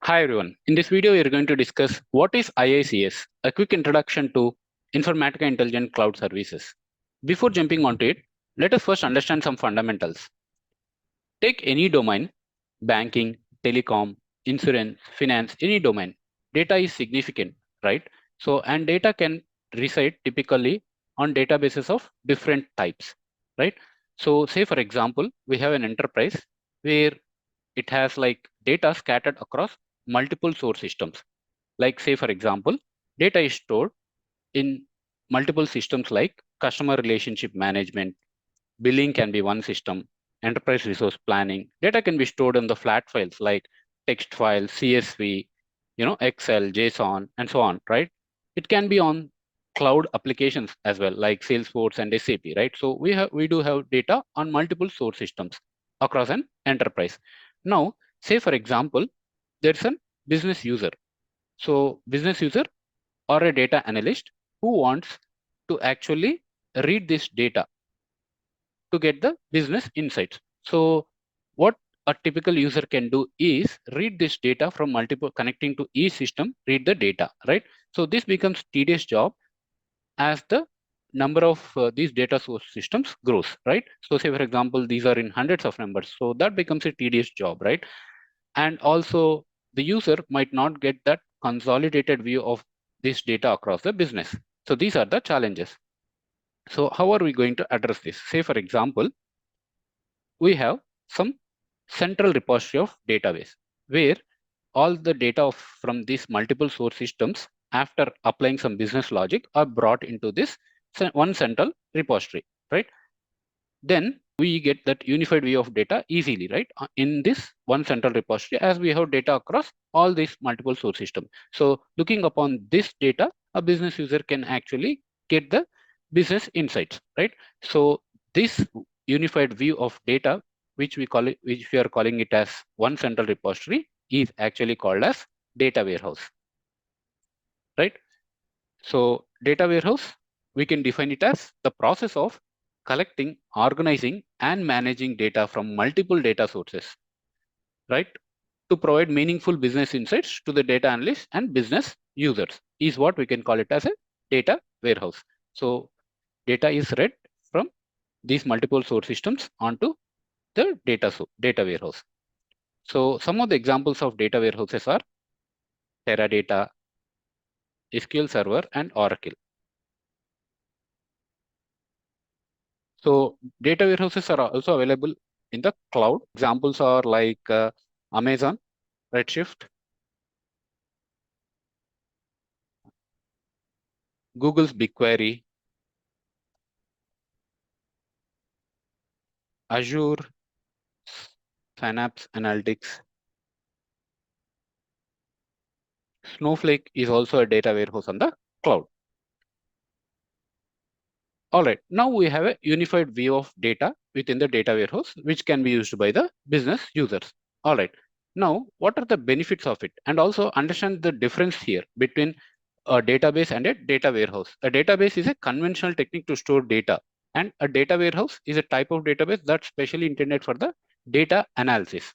Hi everyone. In this video, we are going to discuss what is IICS, a quick introduction to Informatica Intelligent Cloud Services. Before jumping onto it, let us first understand some fundamentals. Take any domain, banking, telecom, insurance, finance, any domain. Data is significant, right? And data can reside typically on databases of different types, right? So say for example, we have an enterprise where it has like data scattered across multiple source systems. Like say for example, data is stored in multiple systems like customer relationship management, billing can be one system, enterprise resource planning. Data can be stored in the flat files like text files, CSV, Excel, JSON, and so on, right? It can be on cloud applications as well, like Salesforce and SAP, right? So we do have data on multiple source systems across an enterprise. Now, say for example, there's a business user. So business user or a data analyst who wants to actually read this data to get the business insights. So what a typical user can do is read this data from multiple connecting to each system, read the data, right? So this becomes tedious job as the number of these data source systems grows, right? So say for example, these are in hundreds of numbers. So that becomes a tedious job, right? And also the user might not get that consolidated view of this data across the business. So these are the challenges. So how are we going to address this? Say for example, we have some central repository of database where all the data from these multiple source systems after applying some business logic are brought into this one central repository, right? Then we get that unified view of data easily, right? In this one central repository as we have data across all these multiple source systems. So looking upon this data, a business user can actually get the business insights, right? So this unified view of data, which we are calling it as one central repository, is actually called as data warehouse, right? So data warehouse, we can define it as the process of collecting, organizing, and managing data from multiple data sources, right? To provide meaningful business insights to the data analysts and business users is what we can call it as a data warehouse. So data is read from these multiple source systems onto the data warehouse. So some of the examples of data warehouses are Teradata, SQL Server, and Oracle. So data warehouses are also available in the cloud. Examples are like Amazon, Redshift, Google's BigQuery, Azure, Synapse Analytics. Snowflake is also a data warehouse on the cloud. All right, now we have a unified view of data within the data warehouse, which can be used by the business users. All right, now what are the benefits of it? And also understand the difference here between a database and a data warehouse. A database is a conventional technique to store data, and a data warehouse is a type of database that's specially intended for the data analysis,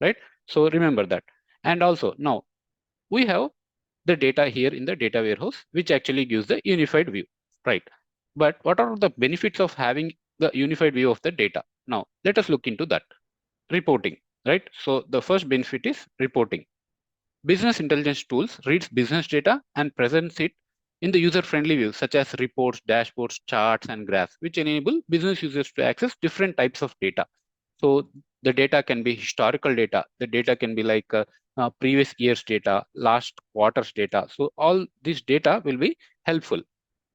right? So remember that. And also now we have the data here in the data warehouse, which actually gives the unified view, right? But what are the benefits of having the unified view of the data? Now, let us look into that. Reporting, right? So the first benefit is reporting. Business intelligence tools reads business data and presents it in the user-friendly view, such as reports, dashboards, charts, and graphs, which enable business users to access different types of data. So the data can be historical data. The data can be like previous year's data, last quarter's data. So all this data will be helpful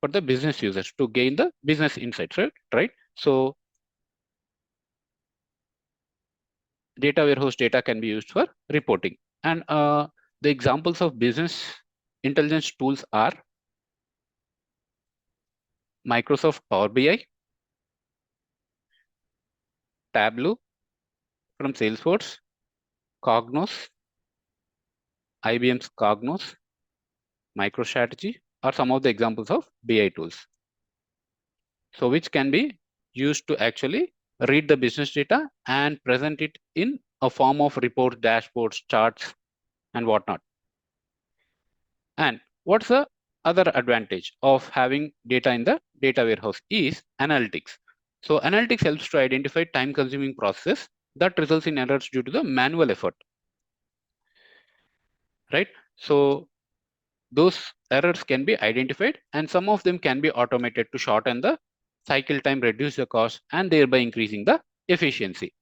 for the business users to gain the business insights, right? So data warehouse data can be used for reporting. And the examples of business intelligence tools are Microsoft Power BI, Tableau from Salesforce, Cognos, IBM's Cognos, MicroStrategy are some of the examples of BI tools. So which can be used to actually read the business data and present it in a form of reports, dashboards, charts, and whatnot. And what's the other advantage of having data in the data warehouse is analytics. So analytics helps to identify time-consuming processes that results in errors due to the manual effort, right? So those errors can be identified and some of them can be automated to shorten the cycle time, reduce the cost, and thereby increasing the efficiency.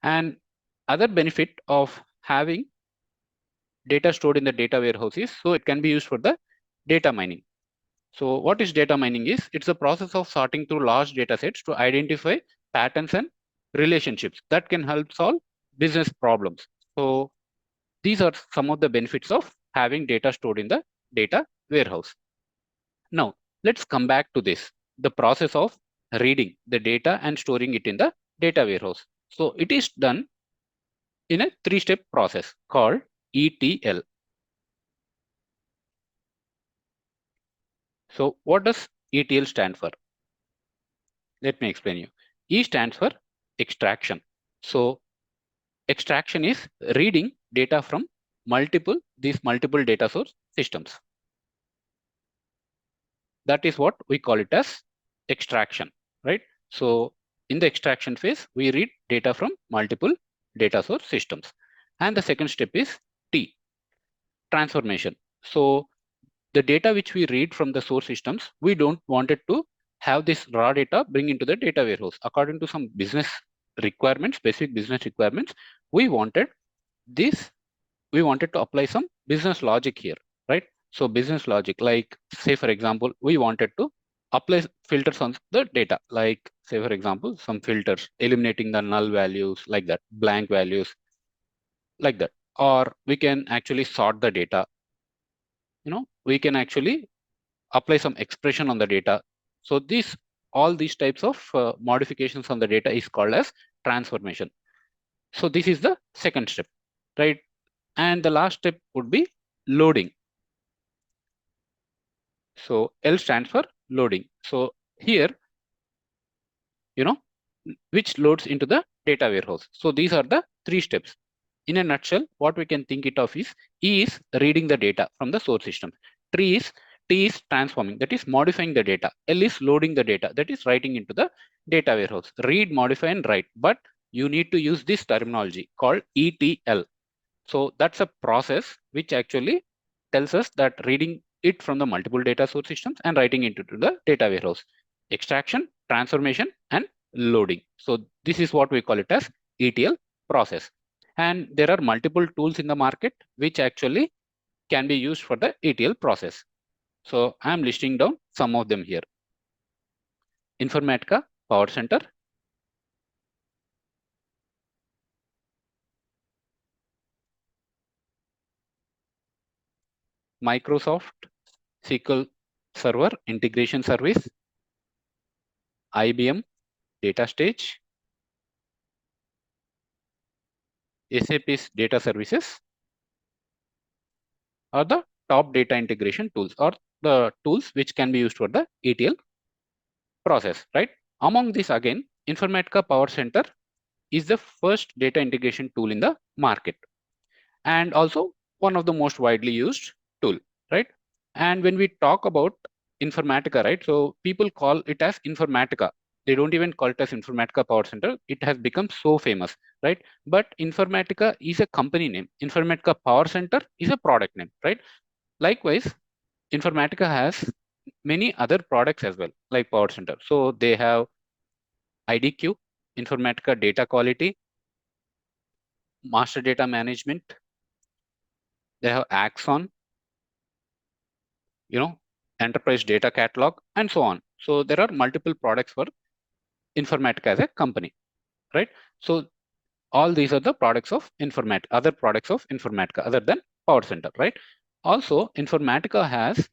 And other benefit of having data stored in the data warehouse is so it can be used for the data mining. So what is data mining is? It's a process of sorting through large data sets to identify patterns and relationships that can help solve business problems. So these are some of the benefits of having data stored in the data warehouse. Now, let's come back to this, the process of reading the data and storing it in the data warehouse. So it is done in a three-step process called ETL. So what does ETL stand for? Let me explain you. E stands for extraction. So extraction is reading data from these multiple data source systems. That is what we call it as extraction, right? So in the extraction phase, we read data from multiple data source systems. And the second step is T, transformation. So the data which we read from the source systems, we don't want it to have this raw data bring into the data warehouse. According to some business requirements, specific business requirements, we wanted this, we wanted to apply some business logic here, right? So business logic, like say for example, we wanted to apply filters on the data, like say for example, some filters, eliminating the null values like that, blank values like that. Or we can actually sort the data, we can actually apply some expression on the data. So all these types of modifications on the data is called as transformation. So this is the second step, right? And the last step would be loading. So L stands for loading. So here, which loads into the data warehouse. So these are the three steps. In a nutshell, what we can think it of is E is reading the data from the source system. T is transforming, that is modifying the data. L is loading the data, that is writing into the data warehouse. Read, modify, and write. But you need to use this terminology called ETL. So that's a process which actually tells us that reading it from the multiple data source systems and writing it into the data warehouse. Extraction, transformation, and loading. So this is what we call it as ETL process. And there are multiple tools in the market which actually can be used for the ETL process. So I'm listing down some of them here. Informatica, Power Center, Microsoft SQL Server Integration Service, IBM Data Stage, SAP's data services are the top data integration tools or the tools which can be used for the ETL process, right? Among these, again, Informatica Power Center is the first data integration tool in the market and also one of the most widely used tool, right? And when we talk about Informatica, right? So people call it as Informatica. They don't even call it as Informatica Power Center. It has become so famous, right? But Informatica is a company name. Informatica Power Center is a product name, right? Likewise, Informatica has many other products as well, like Power Center. So they have IDQ, Informatica Data Quality, Master Data Management. They have Axon, Enterprise Data Catalog, and so on. So there are multiple products for Informatica as a company, right? So all these are the products of Informatica, other products of Informatica other than Power Center, right? Also, Informatica has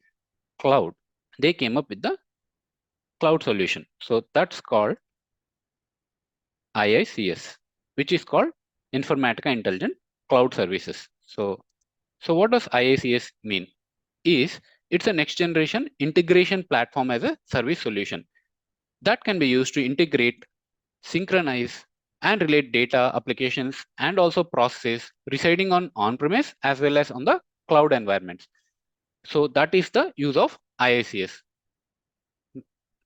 cloud. They came up with the cloud solution. So that's called IICS, which is called Informatica Intelligent Cloud Services. So what does IICS mean? It's a next generation integration platform as a service solution that can be used to integrate, synchronize, and relate data, applications, and also processes residing on on-premise as well as on the cloud environments. So that is the use of IICS.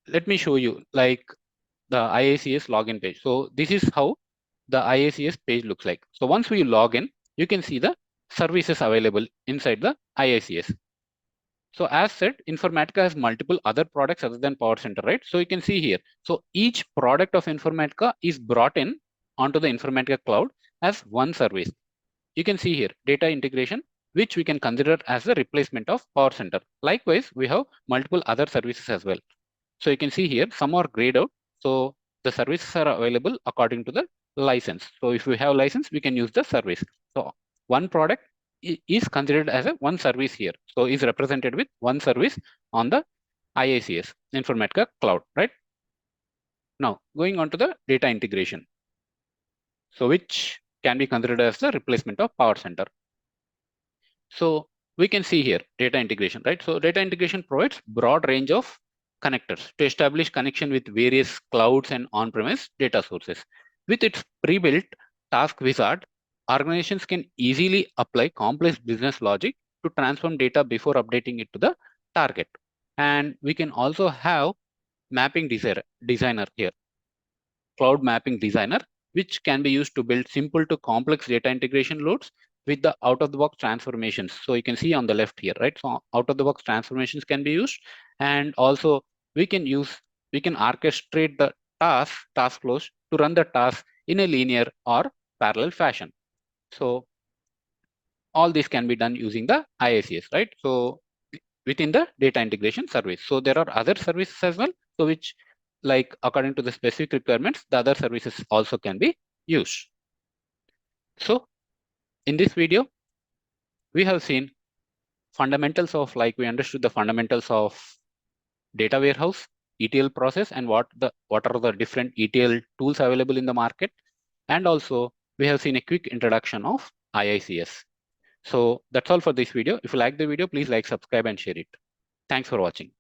Let me show you like the IICS login page. So this is how the IICS page looks like. So once we log in, you can see the services available inside the IICS. So as said, Informatica has multiple other products other than Power Center, right? So you can see here. So each product of Informatica is brought in onto the Informatica cloud as one service. You can see here data integration, which we can consider as the replacement of Power Center. Likewise, we have multiple other services as well. So you can see here, some are grayed out. So the services are available according to the license. So if we have license, we can use the service. So one product is considered as a one service here. So is represented with one service on the IICS, Informatica Cloud, right? Now going on to the data integration. So which can be considered as the replacement of Power Center. So we can see here data integration, right? So data integration provides broad range of connectors to establish connection with various clouds and on-premise data sources. With its pre-built task wizard, organizations can easily apply complex business logic to transform data before updating it to the target. And we can also have mapping designer here, cloud mapping designer, which can be used to build simple to complex data integration loads with the out-of-the-box transformations. So you can see on the left here, right? So out-of-the-box transformations can be used, and also we can orchestrate the task flows to run the task in a linear or parallel fashion. So all this can be done using the IICS, right? So within the data integration service. So there are other services as well, so which like according to the specific requirements, the other services also can be used. So in this video, we have seen fundamentals of we understood the fundamentals of data warehouse, ETL process, and what are the different ETL tools available in the market. And also we have seen a quick introduction of IICS. So that's all for this video. If you like the video, please like, subscribe, and share it. Thanks for watching.